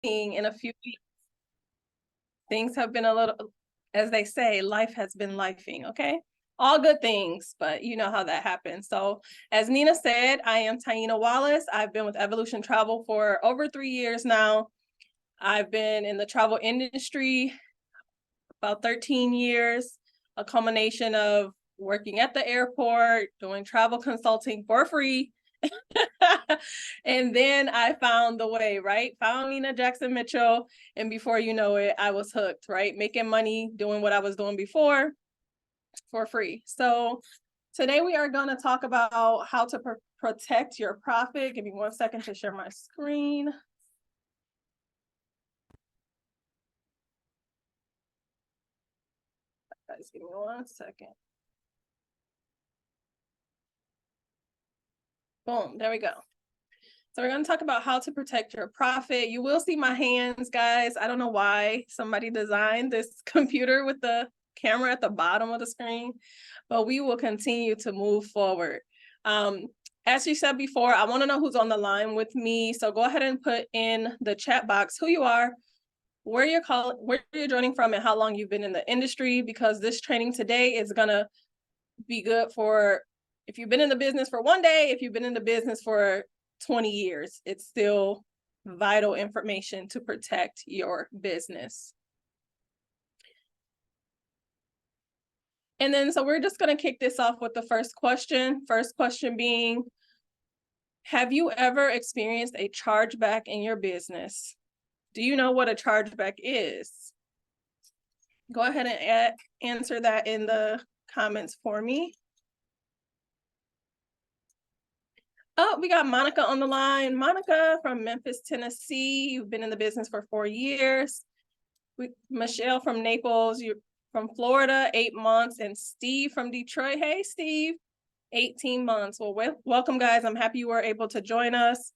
in a few weeks. Things have been a little, as they say, life has been lifing, okay? All good things, but you know how that happens. So as Nina said, I am Tyenna Wallace. I've been with Evolution Travel for over 3 years now. I've been in the travel industry about 13 years, a culmination of working at the airport, doing travel consulting for free. And then I found the way, right? Found Nina Jackson Mitchell. And before you know it, I was hooked, right? Making money, doing what I was doing before for free. So today we are going to talk about how to protect your profit. Give me 1 second to share my screen. Guys, give me 1 second. Boom, there we go. So we're going to talk about how to protect your profit. You will see my hands, guys. I don't know why somebody designed this computer with the camera at the bottom of the screen, but we will continue to move forward. As you said before, I want to know who's on the line with me. So go ahead and put in the chat box who you are, where you're joining from, and how long you've been in the industry, because this training today is going to be good for if you've been in the business for 1 day, if you've been in the business for 20 years, it's still vital information to protect your business. And then, so we're just going to kick this off with the first question. First question being, have you ever experienced a chargeback in your business? Do you know what a chargeback is? Go ahead and answer that in the comments for me. Oh, we got Monica on the line. Monica from Memphis, Tennessee. You've been in the business for 4 years. Michelle from Naples. You're from Florida, 8 months. And Steve from Detroit. Hey, Steve, 18 months. Well, welcome, guys. I'm happy you were able to join us.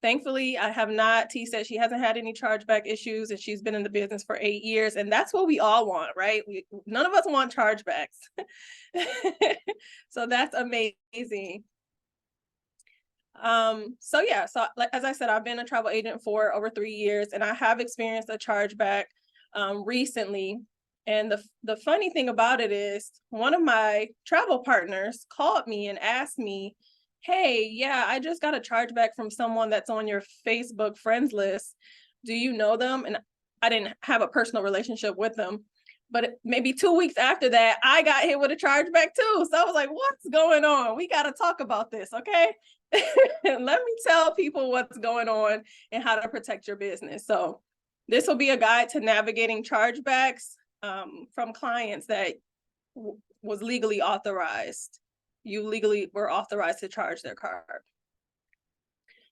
Thankfully, I have not. T said she hasn't had any chargeback issues, and she's been in the business for 8 years. And that's what we all want, right? None of us want chargebacks. So that's amazing. So yeah, so like, as I said, I've been a travel agent for over 3 years, and I have experienced a chargeback recently. And the funny thing about it is one of my travel partners called me and asked me, hey, yeah, I just got a chargeback from someone that's on your Facebook friends list. Do you know them? And I didn't have a personal relationship with them. But maybe 2 weeks after that, I got hit with a chargeback too. So I was like, what's going on? We got to talk about this, okay? Let me tell people what's going on and how to protect your business. So this will be a guide to navigating chargebacks from clients that was legally authorized. You legally were authorized to charge their card.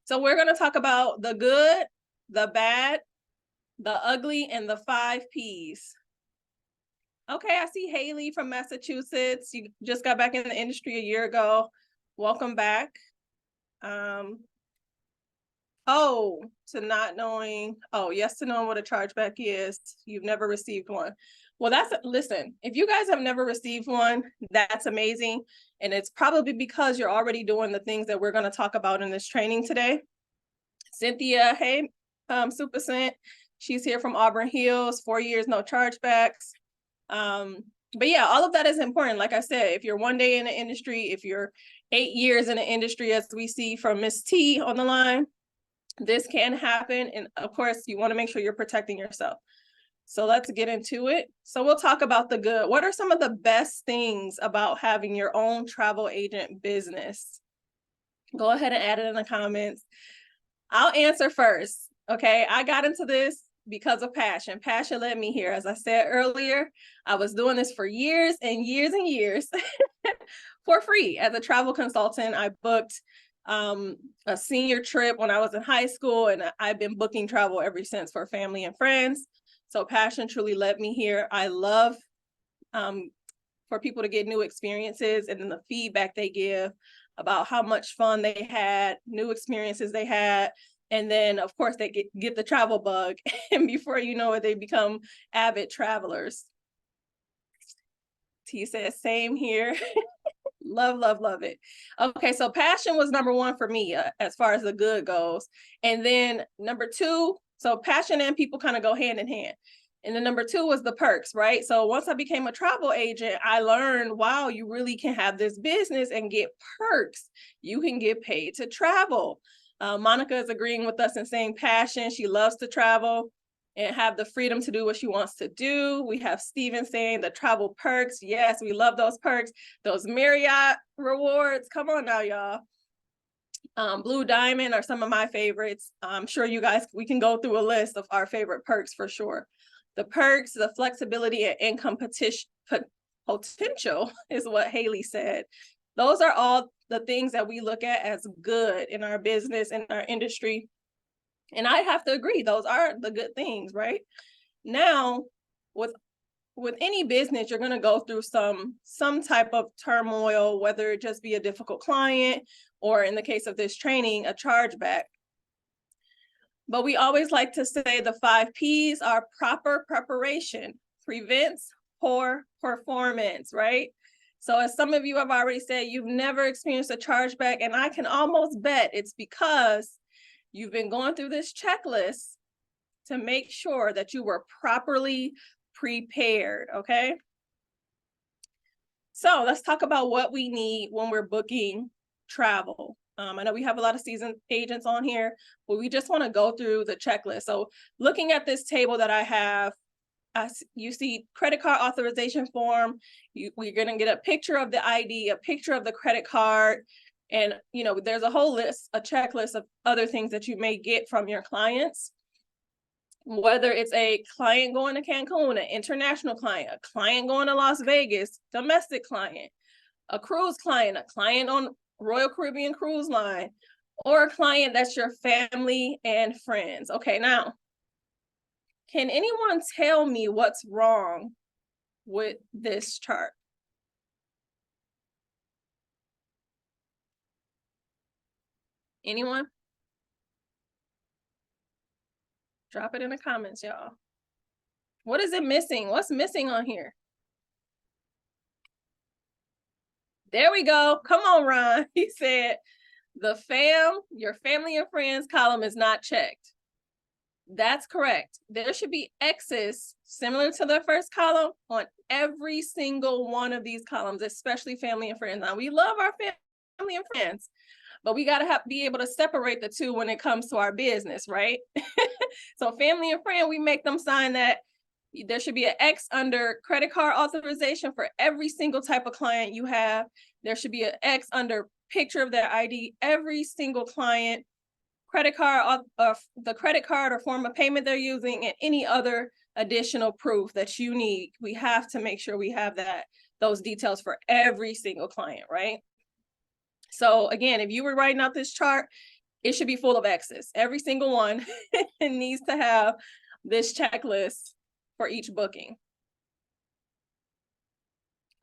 So we're going to talk about the good, the bad, the ugly, and the 5 Ps. Okay, I see Haley from Massachusetts. You just got back in the industry a year ago. Welcome back. To not knowing, yes to knowing what a chargeback is. You've never received one. Well, listen, if you guys have never received one, that's amazing. And it's probably because you're already doing the things that we're going to talk about in this training today. Cynthia, hey, Super Cent. She's here from Auburn Hills, 4 years, no chargebacks. But yeah, all of that is important. Like I said, if you're 1 day in the industry, if you're 8 years in the industry, as we see from Miss T on the line, this can happen. And of course, you want to make sure you're protecting yourself. So let's get into it. So we'll talk about the good. What are some of the best things about having your own travel agent business? Go ahead and add it in the comments. I'll answer first. Okay, I got into this because of passion. Passion led me here. As I said earlier, I was doing this for years and years and years for free. As a travel consultant, I booked a senior trip when I was in high school, and I've been booking travel ever since for family and friends. So passion truly led me here. I love for people to get new experiences, and then the feedback they give about how much fun they had, new experiences they had. And then, of course, they get the travel bug. And before you know it, they become avid travelers. T says, same here. Love, love, love it. Okay, so passion was number one for me as far as the good goes. And then number two, so passion and people kind of go hand in hand. And then number two was the perks, right? So once I became a travel agent, I learned, wow, you really can have this business and get perks. You can get paid to travel. Monica is agreeing with us and saying passion. She loves to travel and have the freedom to do what she wants to do. We have Steven saying the travel perks. Yes, we love those perks. Those Marriott rewards. Come on now, y'all. Blue Diamond are some of my favorites. I'm sure you guys, we can go through a list of our favorite perks for sure. The perks, the flexibility and income potential is what Haley said. Those are all the things that we look at as good in our business, in our industry. And I have to agree, those are the good things, right? Now, with any business, you're going to go through some type of turmoil, whether it just be a difficult client or in the case of this training, a chargeback. But we always like to say the 5 P's are proper preparation, prevents poor performance, right? So as some of you have already said, you've never experienced a chargeback, and I can almost bet it's because you've been going through this checklist to make sure that you were properly prepared, okay? So let's talk about what we need when we're booking travel. I know we have a lot of seasoned agents on here, but we just want to go through the checklist. So looking at this table that I have, you see credit card authorization form. We're going to get a picture of the ID, a picture of the credit card, and there's a whole list, a checklist of other things that you may get from your clients. Whether it's a client going to Cancun, an international client, a client going to Las Vegas, domestic client, a cruise client, a client on Royal Caribbean Cruise Line, or a client that's your family and friends. Okay, now, can anyone tell me what's wrong with this chart? Anyone? Drop it in the comments, y'all. What is it missing? What's missing on here? There we go. Come on, Ron. He said, your family and friends column is not checked. That's correct. There should be X's similar to the first column on every single one of these columns, especially family and friends. Now, we love our family and friends, but we got to be able to separate the two when it comes to our business, right? So family and friend, we make them sign that. There should be an X under credit card authorization for every single type of client you have. There should be an X under picture of their ID, every single client, credit card, the credit card or form of payment they're using, and any other additional proof that you need. We have to make sure we have those details for every single client, right? So again, if you were writing out this chart, it should be full of X's. Every single one needs to have this checklist for each booking.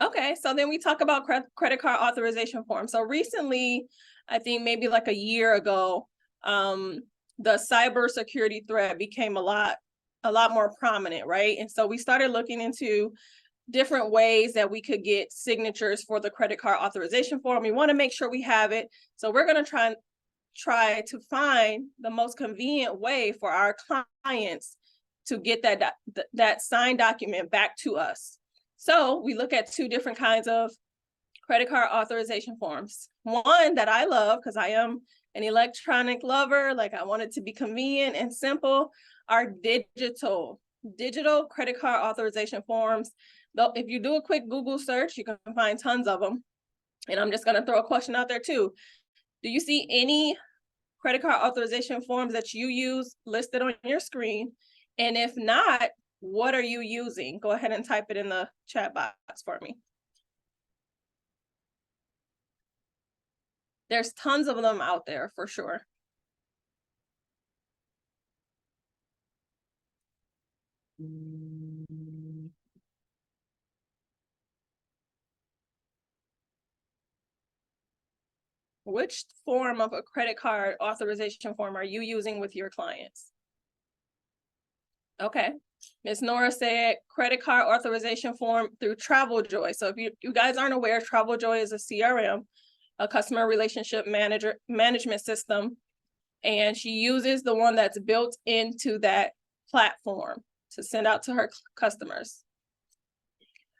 Okay, so then we talk about credit card authorization form. So recently, I think maybe like a year ago, the cybersecurity threat became a lot more prominent, right? And so we started looking into different ways that we could get signatures for the credit card authorization form. We want to make sure we have it. So we're going to try to find the most convenient way for our clients to get that signed document back to us. So we look at 2 different kinds of credit card authorization forms. One that I love, because I am an electronic lover, like I want it to be convenient and simple, are digital credit card authorization forms. Though if you do a quick Google search, you can find tons of them. And I'm just going to throw a question out there too. Do you see any credit card authorization forms that you use listed on your screen? And if not, what are you using? Go ahead and type it in the chat box for me. There's tons of them out there for sure. Which form of a credit card authorization form are you using with your clients? Okay, Miss Nora said credit card authorization form through TravelJoy. So if you guys aren't aware, TravelJoy is a CRM, a customer relationship management system. And she uses the one that's built into that platform to send out to her customers.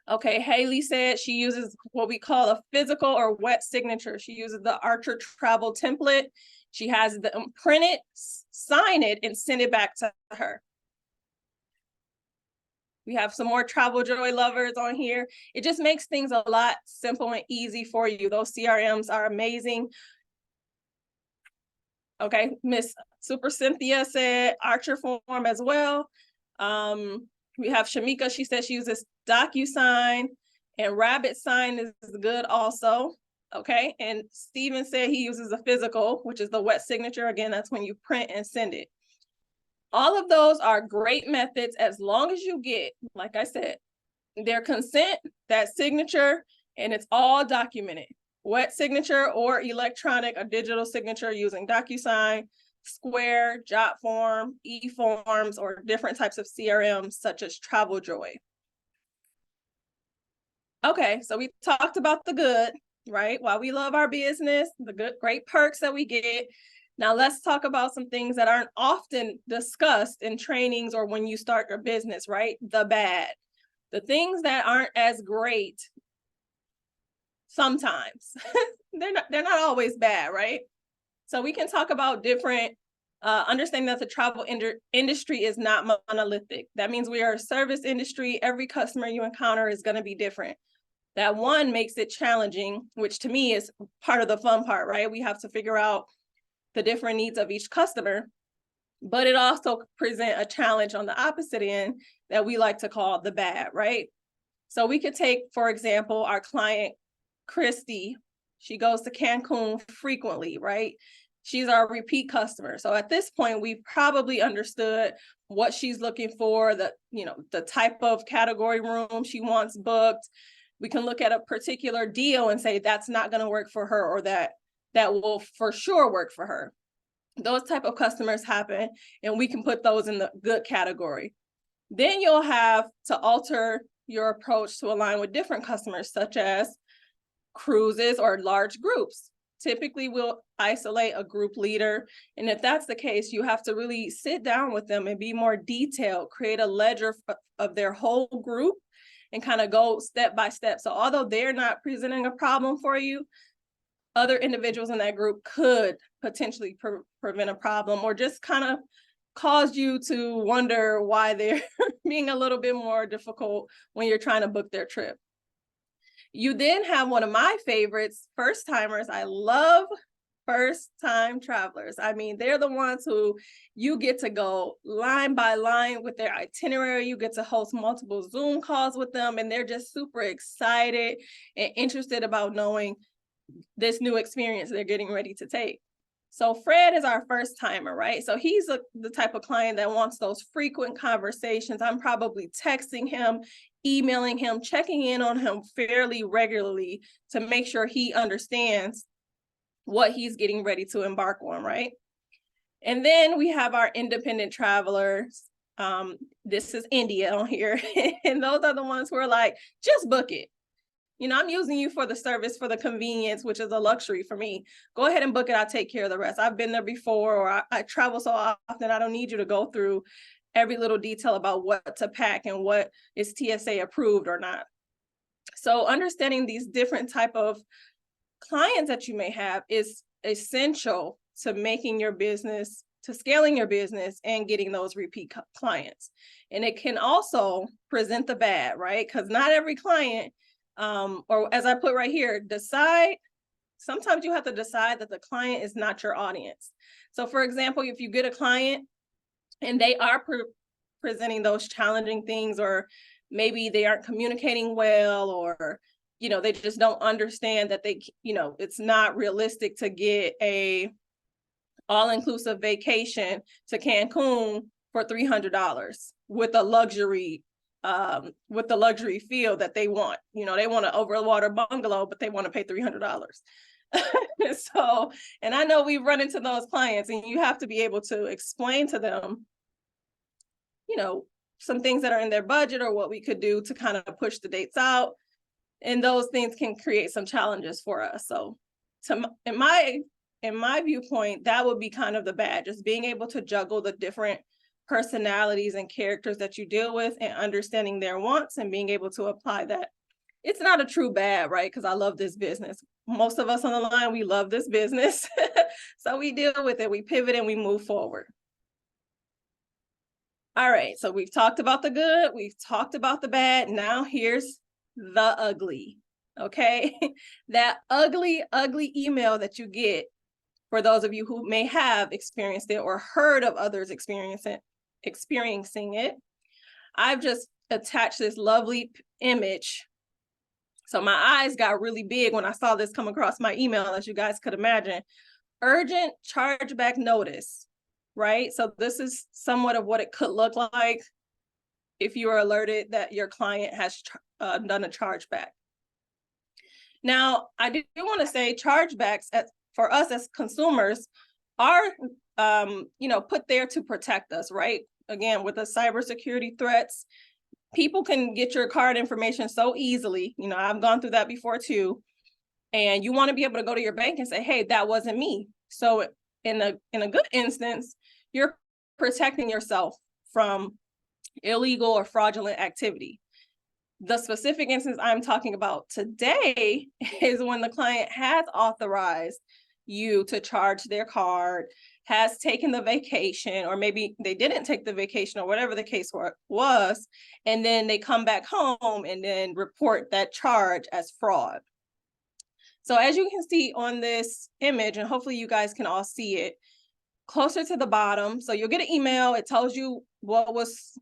Okay, Haley said she uses what we call a physical or wet signature. She uses the Archer Travel template. She has them print it, sign it, and send it back to her. We have some more TravelJoy lovers on here. It just makes things a lot simple and easy for you. Those CRMs are amazing. Okay, Miss Super Cynthia said Archer form as well. We have Shamika, she said she uses DocuSign, and Rabbit Sign is good also. Okay, and Steven said he uses a physical, which is the wet signature. Again, that's when you print and send it. All of those are great methods as long as you get, like I said, their consent, that signature, and it's all documented. Wet signature or electronic or digital signature using DocuSign, Square, Jotform, eForms, or different types of CRMs such as TravelJoy. Okay, so we talked about the good, right? While we love our business, the good, great perks that we get. Now let's talk about some things that aren't often discussed in trainings or when you start your business, right? The bad, the things that aren't as great. Sometimes they're not always bad, right? So we can talk about different, understanding that the travel industry is not monolithic. That means we are a service industry. Every customer you encounter is going to be different. That one makes it challenging, which to me is part of the fun part, right? We have to figure out the different needs of each customer, but it also presents a challenge on the opposite end that we like to call the bad, right? So we could take, for example, our client, Christy. She goes to Cancun frequently, right? She's our repeat customer. So at this point, we've probably understood what she's looking for, the type of category room she wants booked. We can look at a particular deal and say that's not going to work for her, or that will for sure work for her. Those type of customers happen, and we can put those in the good category. Then you'll have to alter your approach to align with different customers, such as cruises or large groups. Typically, we'll isolate a group leader. And if that's the case, you have to really sit down with them and be more detailed, create a ledger of their whole group and kind of go step by step. So although they're not presenting a problem for you, other individuals in that group could potentially prevent a problem, or just kind of cause you to wonder why they're being a little bit more difficult when you're trying to book their trip. You then have one of my favorites, first timers. I love first time travelers. I mean, they're the ones who you get to go line by line with their itinerary. You get to host multiple Zoom calls with them, and they're just super excited and interested about knowing this new experience they're getting ready to take. So Fred is our first timer, right? So he's the type of client that wants those frequent conversations. I'm probably texting him, emailing him, checking in on him fairly regularly to make sure he understands what he's getting ready to embark on, right? And then we have our independent travelers. This is India on here. And those are the ones who are like, just book it. I'm using you for the service, for the convenience, which is a luxury for me. Go ahead and book it. I'll take care of the rest. I've been there before, or I travel so often, I don't need you to go through every little detail about what to pack and what is TSA approved or not. So understanding these different type of clients that you may have is essential to making your business, to scaling your business and getting those repeat clients. And it can also present the bad, right? Because not every client, or as I put right here, sometimes you have to decide that the client is not your audience. So for example, if you get a client and they are presenting those challenging things, or maybe they aren't communicating well, or they just don't understand that it's not realistic to get a all-inclusive vacation to Cancun for $300 with the luxury feel that they want. They want an overwater bungalow, but they want to pay $300. So, and I know we've run into those clients, and you have to be able to explain to them, some things that are in their budget or what we could do to kind of push the dates out. And those things can create some challenges for us. So in my viewpoint, that would be kind of the bad, just being able to juggle the different personalities and characters that you deal with and understanding their wants and being able to apply that. It's not a true bad, right? Because I love this business. Most of us on the line, we love this business. So we deal with it, we pivot and we move forward. All right, so we've talked about the good, we've talked about the bad. Now here's the ugly, okay? That ugly email that you get, for those of you who may have experienced it or heard of others experiencing it. I've just attached this lovely image. So my eyes got really big when I saw this come across my email, as you guys could imagine. Urgent chargeback notice, right? So this is somewhat of what it could look like if you are alerted that your client has done a chargeback. Now, I do want to say chargebacks for us as consumers are, put there to protect us, right? Again, with the cybersecurity threats, people can get your card information so easily. I've gone through that before too. And you want to be able to go to your bank and say, hey, that wasn't me. So in a good instance, you're protecting yourself from illegal or fraudulent activity. The specific instance I'm talking about today is when the client has authorized you to charge their card, has taken the vacation, or maybe they didn't take the vacation or whatever the case was, and then they come back home and then report that charge as fraud. So as you can see on this image, and hopefully you guys can all see it, closer to the bottom, so you'll get an email, it tells you what was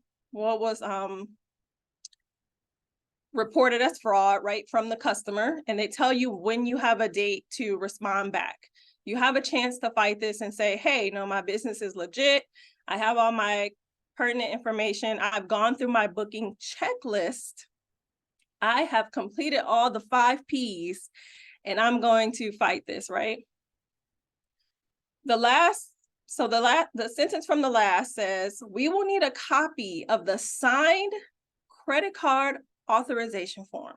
reported as fraud, right, from the customer, and they tell you when you have a date to respond back. You have a chance to fight this and say, hey, no, my business is legit. I have all my pertinent information. I've gone through my booking checklist. I have completed all the 5 Ps, and I'm going to fight this, right? The sentence from the last says, we will need a copy of the signed credit card authorization form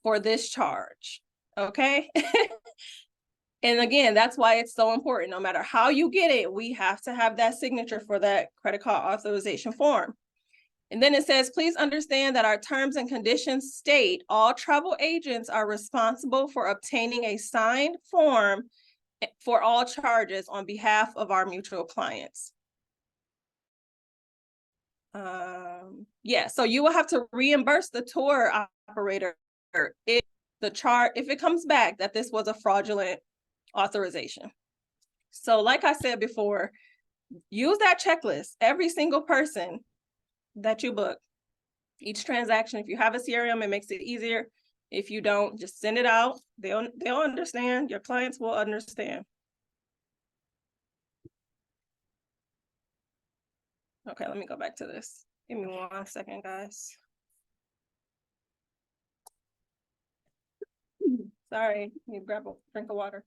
for this charge, okay? And again, that's why it's so important. No matter how you get it, we have to have that signature for that credit card authorization form. And then it says, please understand that our terms and conditions state all travel agents are responsible for obtaining a signed form for all charges on behalf of our mutual clients. So you will have to reimburse the tour operator if it comes back that this was a fraudulent authorization. So like I said before, use that checklist. Every single person that you book, each transaction, if you have a CRM, it makes it easier. If you don't, just send it out. They'll understand. Your clients will understand. Okay, let me go back to this. Give me 1 second, guys. Sorry, let me grab a drink of water.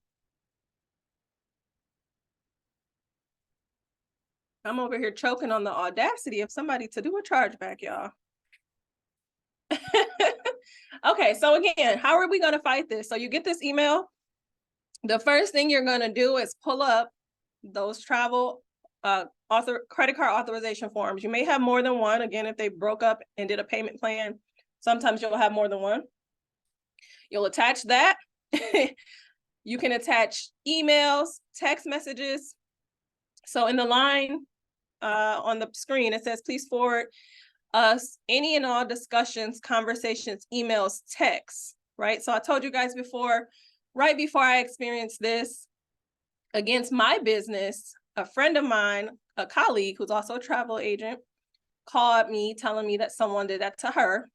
I'm over here choking on the audacity of somebody to do a chargeback, y'all. Okay, so again, how are we going to fight this? So you get this email. The first thing you're going to do is pull up those travel credit card authorization forms. You may have more than one. Again, if they broke up and did a payment plan, sometimes you'll have more than one. You'll attach that. You can attach emails, text messages. So in the line on the screen, it says, please forward us any and all discussions, conversations, emails, texts, right? So I told you guys before, right before I experienced this against my business, a friend of mine, a colleague who's also a travel agent, called me telling me that someone did that to her.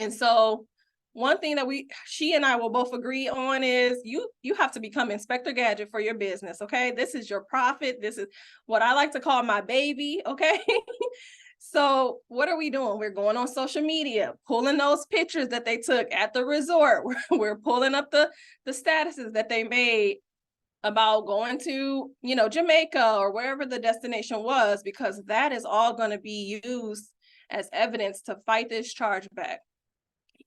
And so one thing that she and I will both agree on is you have to become Inspector Gadget for your business, okay? This is your profit. This is what I like to call my baby, okay? So what are we doing? We're going on social media, pulling those pictures that they took at the resort. We're pulling up the statuses that they made about going to, Jamaica or wherever the destination was, because that is all going to be used as evidence to fight this chargeback.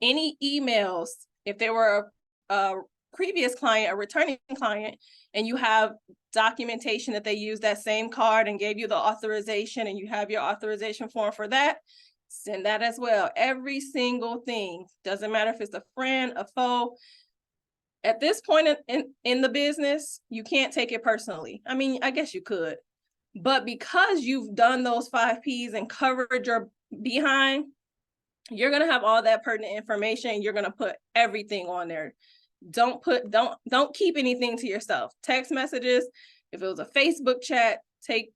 Any emails, if they were a previous client, a returning client, and you have documentation that they used that same card and gave you the authorization, and you have your authorization form for that, send that as well. Every single thing. Doesn't matter if it's a friend, a foe. At this point in the business, you can't take it personally. I mean, I guess you could, but because you've done those 5 Ps and covered your behind, you're going to have all that pertinent information. You're going to put everything on there. Don't keep anything to yourself. Text messages, if it was a Facebook chat, take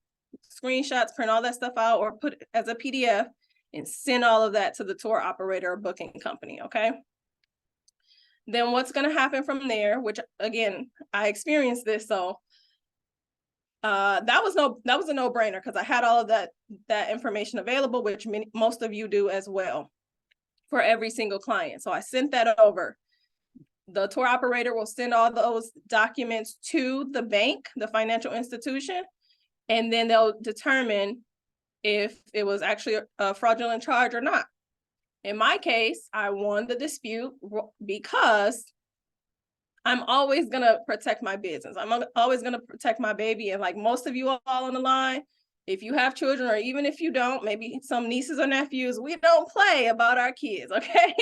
screenshots, print all that stuff out, or put it as a PDF and send all of that to the tour operator or booking company. Okay. Then what's going to happen from there, which again, I experienced this. So that was a no-brainer, because I had all of that information available, which most of you do as well, for every single client. So I sent that over. The tour operator will send all those documents to the bank, the financial institution, and then they'll determine if it was actually a fraudulent charge or not. In my case, I won the dispute because I'm always going to protect my business. I'm always going to protect my baby. And like most of you all on the line, if you have children, or even if you don't, maybe some nieces or nephews, we don't play about our kids, okay?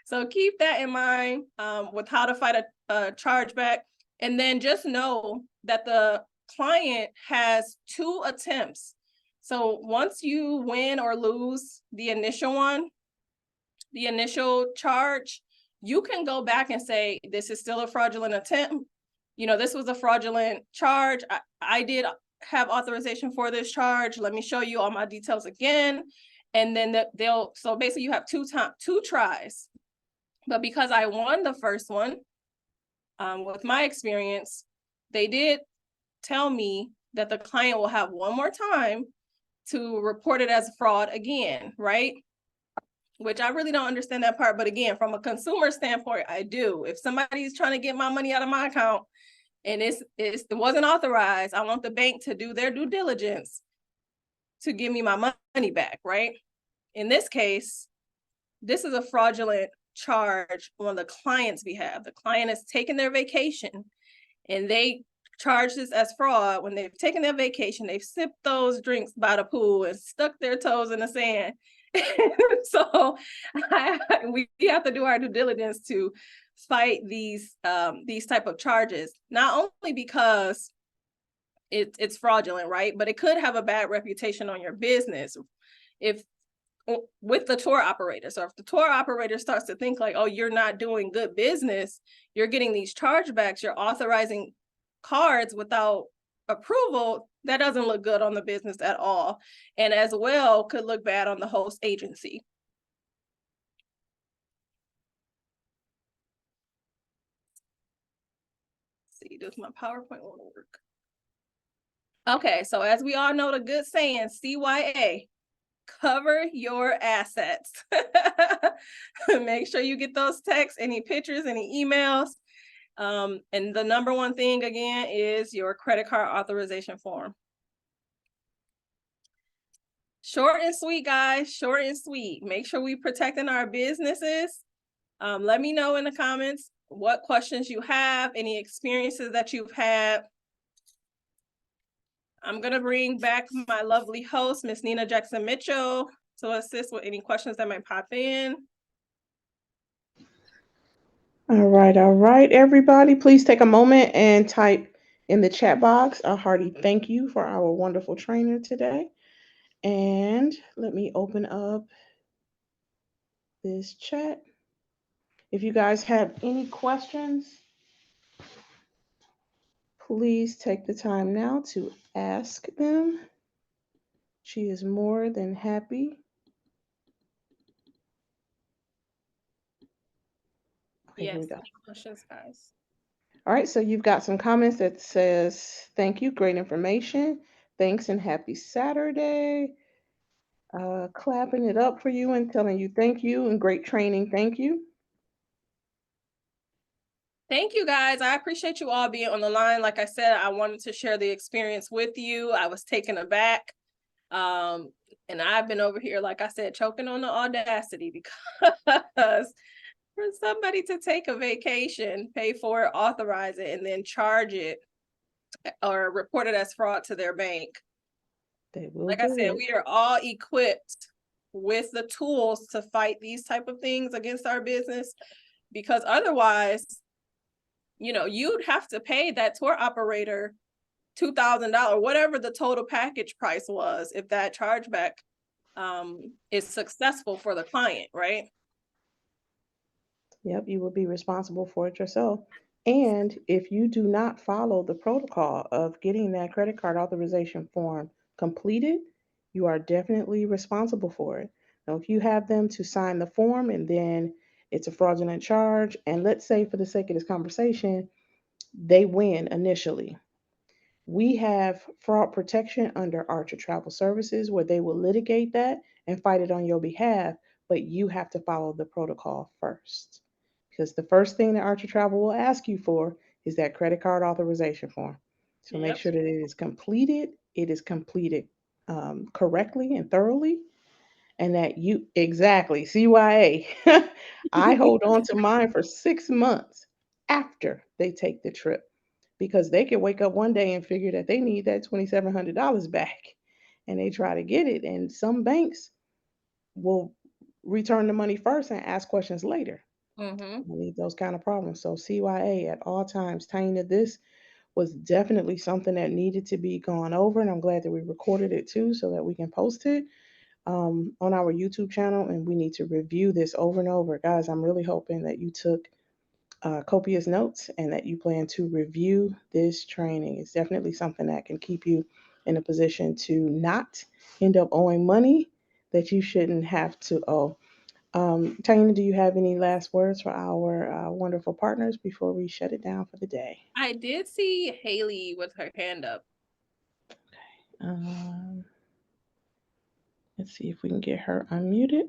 So keep that in mind with how to fight a chargeback. And then just know that the client has 2 attempts. So once you win or lose the initial one, the initial charge, you can go back and say, this is still a fraudulent attempt. This was a fraudulent charge. I did have authorization for this charge. Let me show you all my details again. And then so basically you have 2 tries. But because I won the first one, with my experience, they did tell me that the client will have one more time to report it as fraud again, right? Which I really don't understand that part. But again, from a consumer standpoint, I do. If somebody's trying to get my money out of my account and it wasn't authorized, I want the bank to do their due diligence to give me my money back, right? In this case, this is a fraudulent charge on the client's behalf. The client has taken their vacation and they charge this as fraud. When they've taken their vacation, they've sipped those drinks by the pool and stuck their toes in the sand. So we have to do our due diligence to fight these type of charges, not only because it's fraudulent, right? But it could have a bad reputation on your business with the tour operator. So if the tour operator starts to think like, oh, you're not doing good business, you're getting these chargebacks, you're authorizing cards without approval, that doesn't look good on the business at all. And as well, could look bad on the host agency. Let's see, does my PowerPoint want to work? Okay, so as we all know, the good saying, CYA, cover your assets. Make sure you get those texts, any pictures, any emails. And the number one thing again is your credit card authorization form. Short and sweet, guys, short and sweet. Make sure we protecting our businesses. Let me know in the comments what questions you have, any experiences that you've had. I'm gonna bring back my lovely host, Miss Nina Jackson-Mitchell, to assist with any questions that might pop in. All right, everybody. Please take a moment and type in the chat box a hearty thank you for our wonderful trainer today. And let me open up this chat. If you guys have any questions, please take the time now to ask them. She is more than happy. Okay, yes, here we go. any questions, guys? All right, so you've got some comments that says, thank you, great information. Thanks and happy Saturday. Clapping it up for you and telling you thank you and great training, thank you. Thank you guys. I appreciate you all being on the line. Like I said, I wanted to share the experience with you. I was taken aback. And I've been over here, like I said, choking on the audacity because for somebody to take a vacation, pay for it, authorize it, and then charge it or report it as fraud to their bank. They will Like I do said, it. we are all equipped with the tools to fight these type of things against our business, because otherwise, you'd have to pay that tour operator $2,000, whatever the total package price was, if that chargeback is successful for the client, right? Yep, you will be responsible for it yourself. And if you do not follow the protocol of getting that credit card authorization form completed, you are definitely responsible for it. Now, if you have them to sign the form and then it's a fraudulent charge, and let's say for the sake of this conversation, they win initially. We have fraud protection under Archer Travel Services where they will litigate that and fight it on your behalf, but you have to follow the protocol first. Because the first thing that Archer Travel will ask you for is that credit card authorization form. So make Yep. sure that it is completed correctly and thoroughly, and that you exactly CYA. I hold on to mine for 6 months after they take the trip because they could wake up one day and figure that they need that $2,700 back and they try to get it. And some banks will return the money first and ask questions later. Mm-hmm. I need those kind of problems. So CYA at all times. Tanya, this was definitely something that needed to be gone over, and I'm glad that we recorded it too so that we can post it on our YouTube channel. And we need to review this over and over. Guys, I'm really hoping that you took copious notes and that you plan to review this training. It's definitely something that can keep you in a position to not end up owing money that you shouldn't have to owe. Tanya, do you have any last words for our wonderful partners before we shut it down for the day? I did see Haley with her hand up. Um, let's see if we can get her unmuted.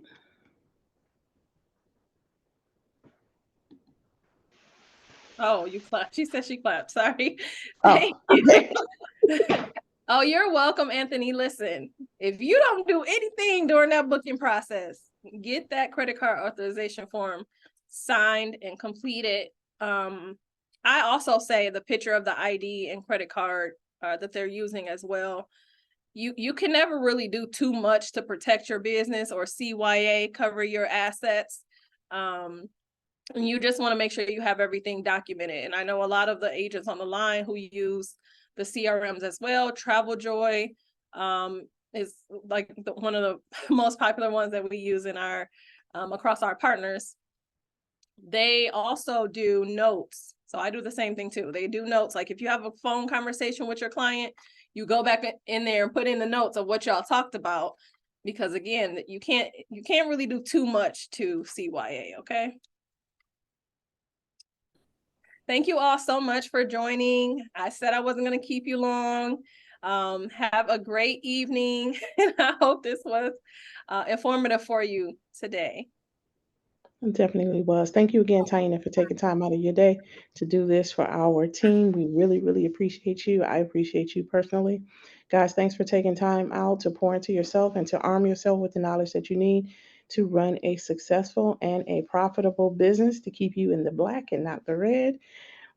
Oh, you clapped. She said she clapped. Sorry. Oh, Thank you. okay. Oh, you're welcome, Anthony. Listen, if you don't do anything during that booking process, get that credit card authorization form signed and completed. I also say the picture of the ID and credit card that they're using as well. You can never really do too much to protect your business or CYA cover your assets. And you just want to make sure you have everything documented. And I know a lot of the agents on the line who use the CRMs as well. Travel Joy is like one of the most popular ones that we use in our across our partners. They also do notes. So I do the same thing too. They do notes. Like if you have a phone conversation with your client, you go back in there and put in the notes of what y'all talked about. Because again, you can't really do too much to CYA, okay? Thank you all so much for joining. I said I wasn't going to keep you long. Have a great evening. And I hope this was informative for you today. It definitely was. Thank you again, Tanya, for taking time out of your day to do this for our team. We really, really appreciate you. I appreciate you personally. Guys, thanks for taking time out to pour into yourself and to arm yourself with the knowledge that you need to run a successful and a profitable business to keep you in the black and not the red.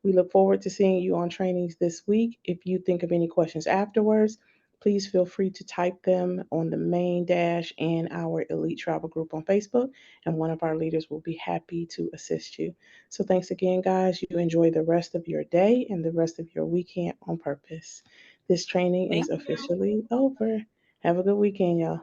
We look forward to seeing you on trainings this week. If you think of any questions afterwards, please feel free to type them on the main dash in our Elite Travel group on Facebook, and one of our leaders will be happy to assist you. So, thanks again, guys. You enjoy the rest of your day and the rest of your weekend on purpose. This training Thank is you. officially over. Have a good weekend, y'all.